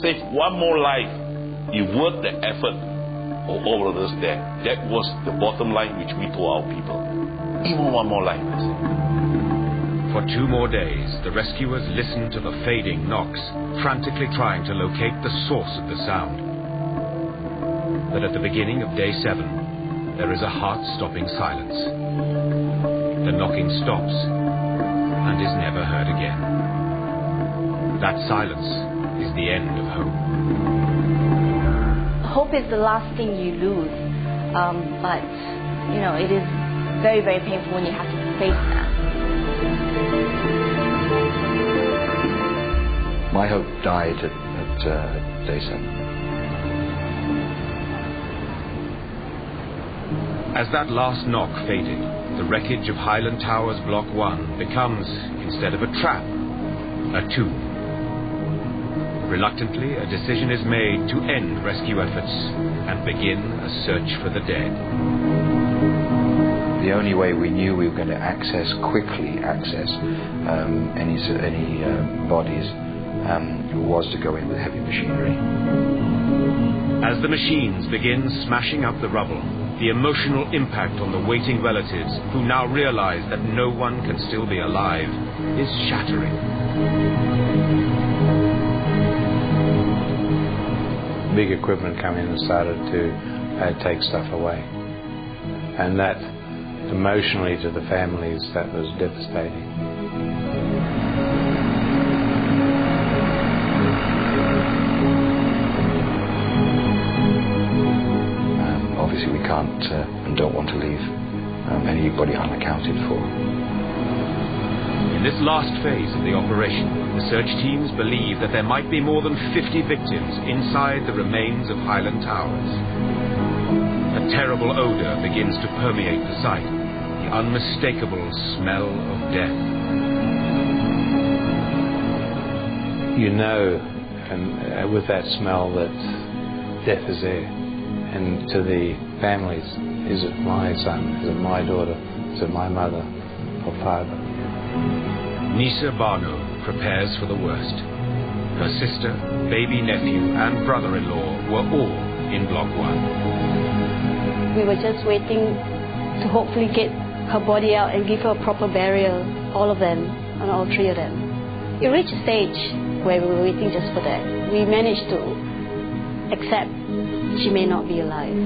Save one more life, it worth the effort of all of us there. That was the bottom line which we told our people. Even one more life. For 2 more days, the rescuers listened to the fading knocks, frantically trying to locate the source of the sound. But at the beginning of day 7, there is a heart-stopping silence. The knocking stops and is never heard again. That silence is the end of hope. Hope is the last thing you lose, but you know, it is very, very painful when you have to face that. My hope died at day 7. As that last knock faded, the wreckage of Highland Towers Block 1 becomes, instead of a trap, a tomb. Reluctantly, a decision is made to end rescue efforts and begin a search for the dead. The only way we knew we were going to quickly access any bodies was to go in with heavy machinery. As the machines begin smashing up the rubble, the emotional impact on the waiting relatives, who now realize that no one can still be alive, is shattering. Big equipment come in and started to take stuff away. And that, emotionally to the families, that was devastating. Obviously we can't and don't want to leave anybody unaccounted for. In this last phase of the operation, the search teams believe that there might be more than 50 victims inside the remains of Highland Towers. A terrible odor begins to permeate the site, the unmistakable smell of death. You know, and with that smell, that death is there. And to the families, is it my son, is it my daughter, is it my mother or father? Nisa Bano prepares for the worst. Her sister, baby nephew and brother-in-law were all in Block 1. We were just waiting to hopefully get her body out and give her a proper burial, all of them, and all 3 of them. It reached a stage where we were waiting just for that. We managed to accept she may not be alive.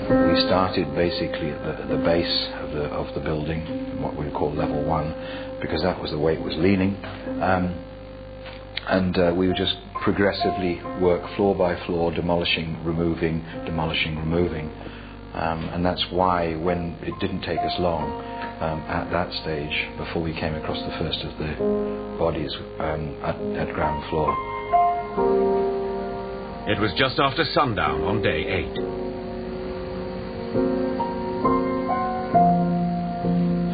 We started basically at the base of the building, what we call level 1, because that was the way it was leaning. We would just progressively work floor by floor, demolishing, removing. And that's why, when it didn't take us long at that stage, before we came across the first of the bodies at ground floor. It was just after sundown on day 8.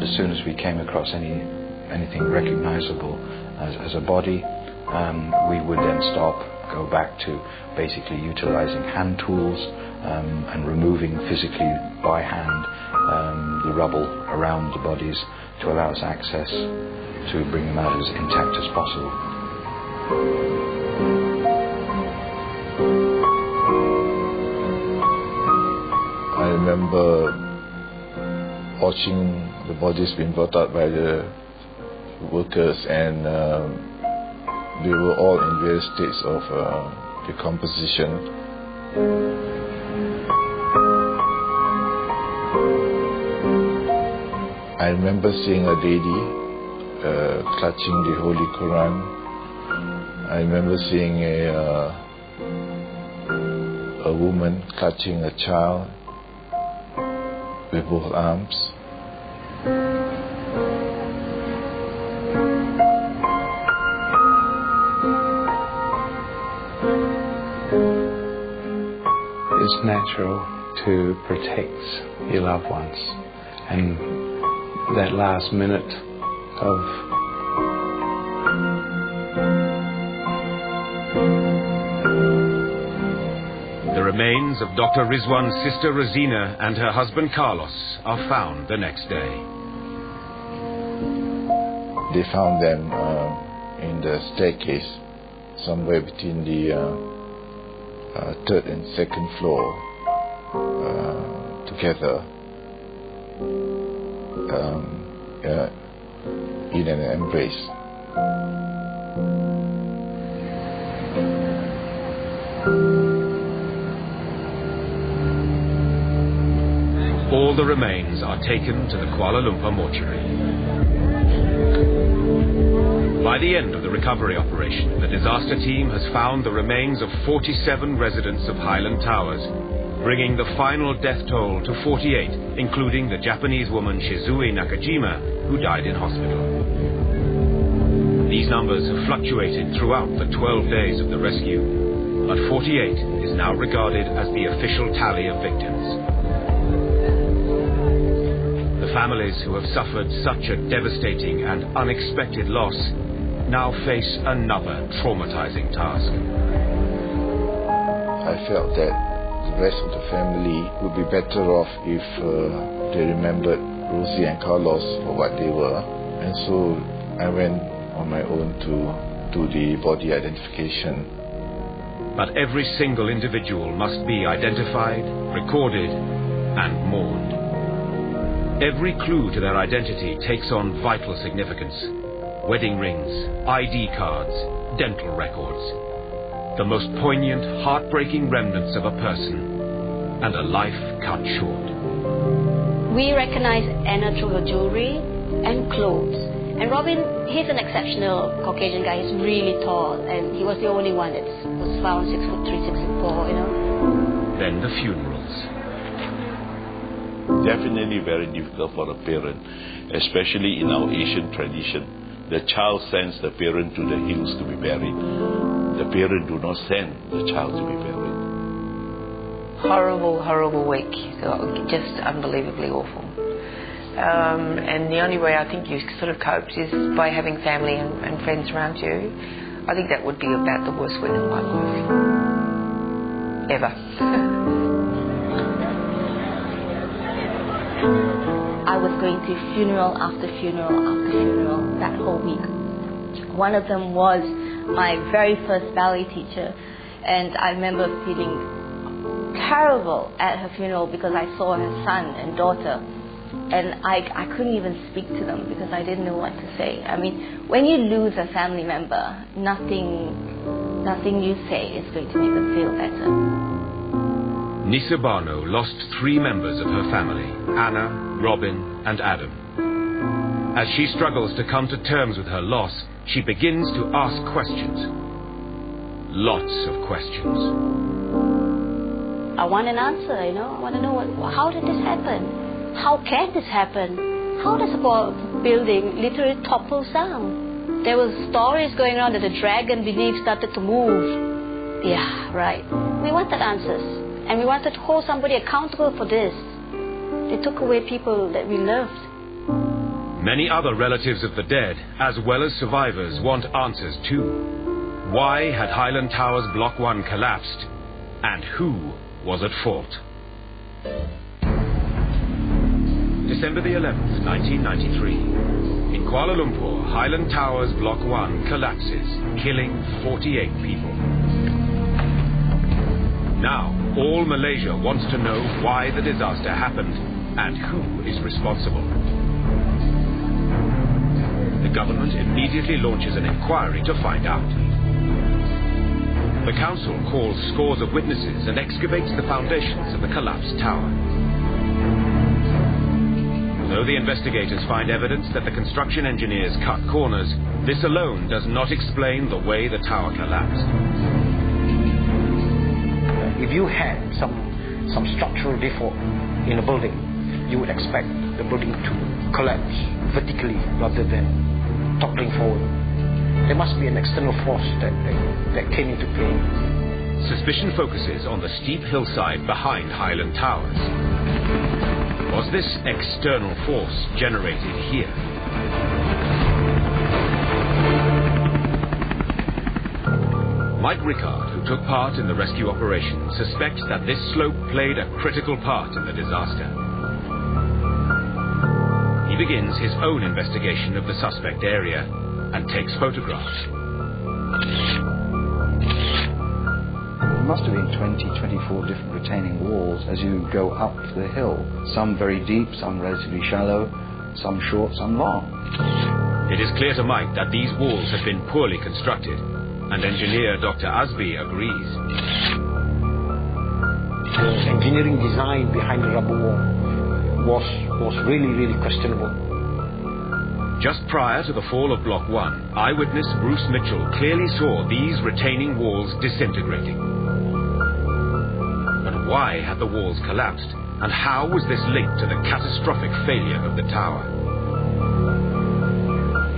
As soon as we came across anything recognizable as a body, we would then stop, go back to basically utilizing hand tools and removing physically by hand the rubble around the bodies to allow us access to bring them out as intact as possible. I remember watching the bodies being brought out by the workers, and they were all in various states of decomposition. I remember seeing a lady clutching the Holy Quran. I remember seeing a woman clutching a child with both arms. It's natural to protect your loved ones, and that last minute of The remains of Dr. Rizwan's sister Rosina and her husband Carlos are found the next day. They found them in the staircase, somewhere between the third and second floor, together in an embrace. All the remains are taken to the Kuala Lumpur mortuary. By the end of the recovery operation, the disaster team has found the remains of 47 residents of Highland Towers, bringing the final death toll to 48, including the Japanese woman Shizue Nakajima, who died in hospital. These numbers have fluctuated throughout the 12 days of the rescue, but 48 is now regarded as the official tally of victims. The families who have suffered such a devastating and unexpected loss now face another traumatizing task. I felt that the rest of the family would be better off if they remembered Rosie and Carlos for what they were. And so I went on my own to do the body identification. But every single individual must be identified, recorded, and mourned. Every clue to their identity takes on vital significance. Wedding rings, ID cards, dental records. The most poignant, heartbreaking remnants of a person and a life cut short. We recognize Anna through her jewelry and clothes. And Robin, he's an exceptional Caucasian guy. He's really tall, and he was the only one that was found 6'3", 6'4", you know. Then the funerals. Definitely very difficult for the parent, especially in our Asian tradition. The child sends the parent to the hills to be buried. The parent do not send the child to be buried. Horrible, horrible week. Just unbelievably awful. And the only way I think you sort of coped is by having family and friends around you. I think that would be about the worst week of my life. Ever. I was going to funeral after funeral after funeral that whole week. One of them was my very first ballet teacher, and I remember feeling terrible at her funeral because I saw her son and daughter, and I couldn't even speak to them because I didn't know what to say. I mean, when you lose a family member, nothing you say is going to make them feel better. Nisa Barno lost 3 members of her family, Anna, Robin, and Adam. As she struggles to come to terms with her loss, she begins to ask questions. Lots of questions. I want an answer, you know. I want to know how did this happen? How can this happen? How does a building literally topple down? There were stories going on that the dragon beneath started to move. Yeah, right. We wanted answers. And we wanted to hold somebody accountable for this. They took away people that we loved. Many other relatives of the dead, as well as survivors, want answers too. Why had Highland Towers Block 1 collapsed? And who was at fault? December the 11th, 1993. In Kuala Lumpur, Highland Towers Block 1 collapses, killing 48 people. Now, all Malaysia wants to know why the disaster happened and who is responsible. The government immediately launches an inquiry to find out. The council calls scores of witnesses and excavates the foundations of the collapsed tower. Though the investigators find evidence that the construction engineers cut corners, this alone does not explain the way the tower collapsed. If you had some structural default in a building, you would expect the building to collapse vertically rather than toppling forward. There must be an external force that came into play. Suspicion focuses on the steep hillside behind Highland Towers. Was this external force generated here? Mike Rickard, who took part in the rescue operation, suspects that this slope played a critical part in the disaster. He begins his own investigation of the suspect area and takes photographs. There must have been 20, 24 different retaining walls as you go up the hill. Some very deep, some relatively shallow, some short, some long. It is clear to Mike that these walls have been poorly constructed, and engineer Dr. Asbi agrees. The engineering design behind the rubber wall was really questionable. Just prior to the fall of Block 1, eyewitness Bruce Mitchell clearly saw these retaining walls disintegrating. But why had the walls collapsed, and how was this linked to the catastrophic failure of the tower?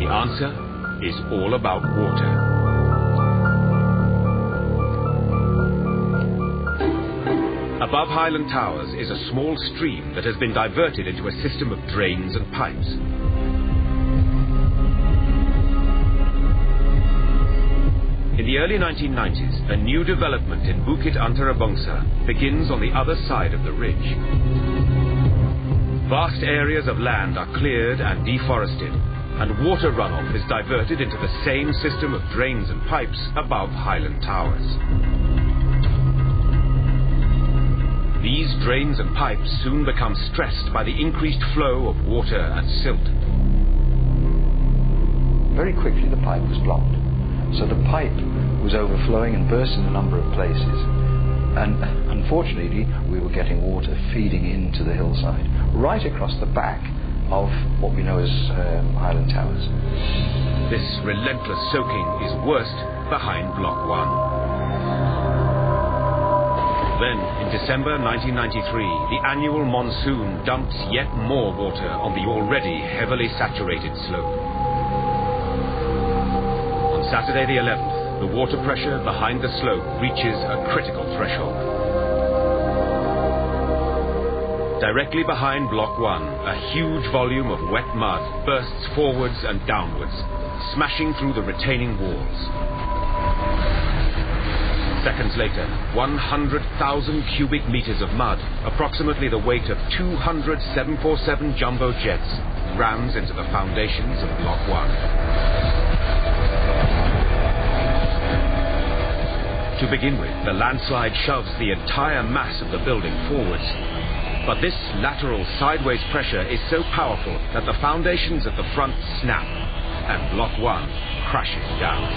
The answer is all about water. Above Highland Towers is a small stream that has been diverted into a system of drains and pipes. In the early 1990s, a new development in Bukit Antara Bangsa begins on the other side of the ridge. Vast areas of land are cleared and deforested, and water runoff is diverted into the same system of drains and pipes above Highland Towers. These drains and pipes soon become stressed by the increased flow of water and silt. Very quickly the pipe was blocked. So the pipe was overflowing and burst in a number of places. And unfortunately, we were getting water feeding into the hillside, right across the back of what we know as Highland Towers. This relentless soaking is worst behind Block 1. Then, in December 1993, the annual monsoon dumps yet more water on the already heavily saturated slope. Saturday the 11th, the water pressure behind the slope reaches a critical threshold. Directly behind Block 1, a huge volume of wet mud bursts forwards and downwards, smashing through the retaining walls. Seconds later, 100,000 cubic meters of mud, approximately the weight of 200 747 jumbo jets, rams into the foundations of Block 1. To begin with, the landslide shoves the entire mass of the building forwards. But this lateral sideways pressure is so powerful that the foundations at the front snap, and Block 1 crashes down.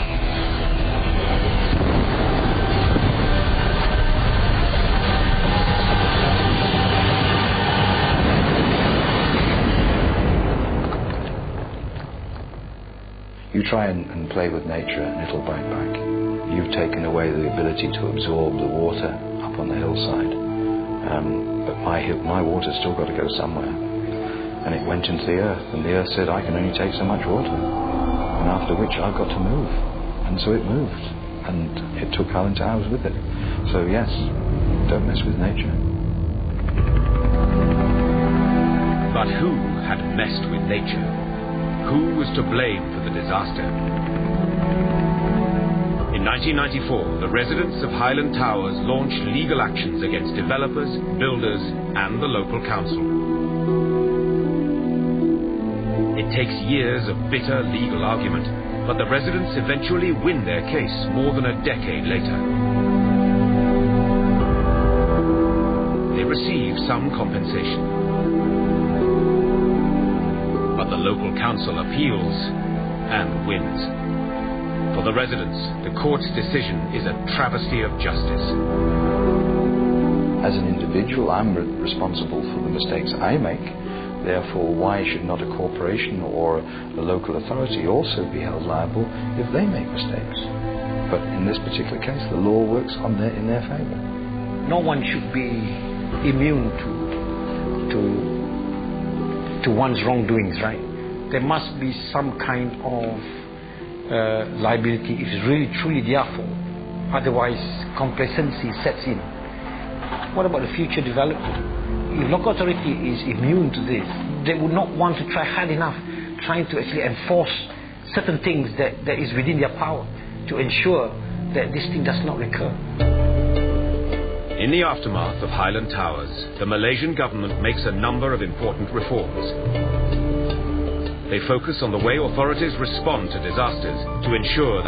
You try and play with nature and it'll bite back. You've taken away the ability to absorb the water up on the hillside. But my water's still got to go somewhere. And it went into the earth, and the earth said, I can only take so much water. And after which I've got to move. And so it moved. And it took Highland Towers with it. So yes, don't mess with nature. But who had messed with nature? Who was to blame for the disaster? In 1994, the residents of Highland Towers launched legal actions against developers, builders, and the local council. It takes years of bitter legal argument, but the residents eventually win their case more than a decade later. They receive some compensation. But the local council appeals and wins. For the residents, the court's decision is a travesty of justice. As an individual, I'm responsible for the mistakes I make. Therefore, why should not a corporation or a local authority also be held liable if they make mistakes? But in this particular case, the law works in their favour. No one should be immune to one's wrongdoings, right? There must be some kind of liability if it's really truly their fault. Otherwise, complacency sets in. What about the future development? If local authority is immune to this, they would not want to try hard enough trying to actually enforce certain things that is within their power to ensure that this thing does not recur. In the aftermath of Highland Towers, the Malaysian government makes a number of important reforms. They focus on the way authorities respond to disasters to ensure that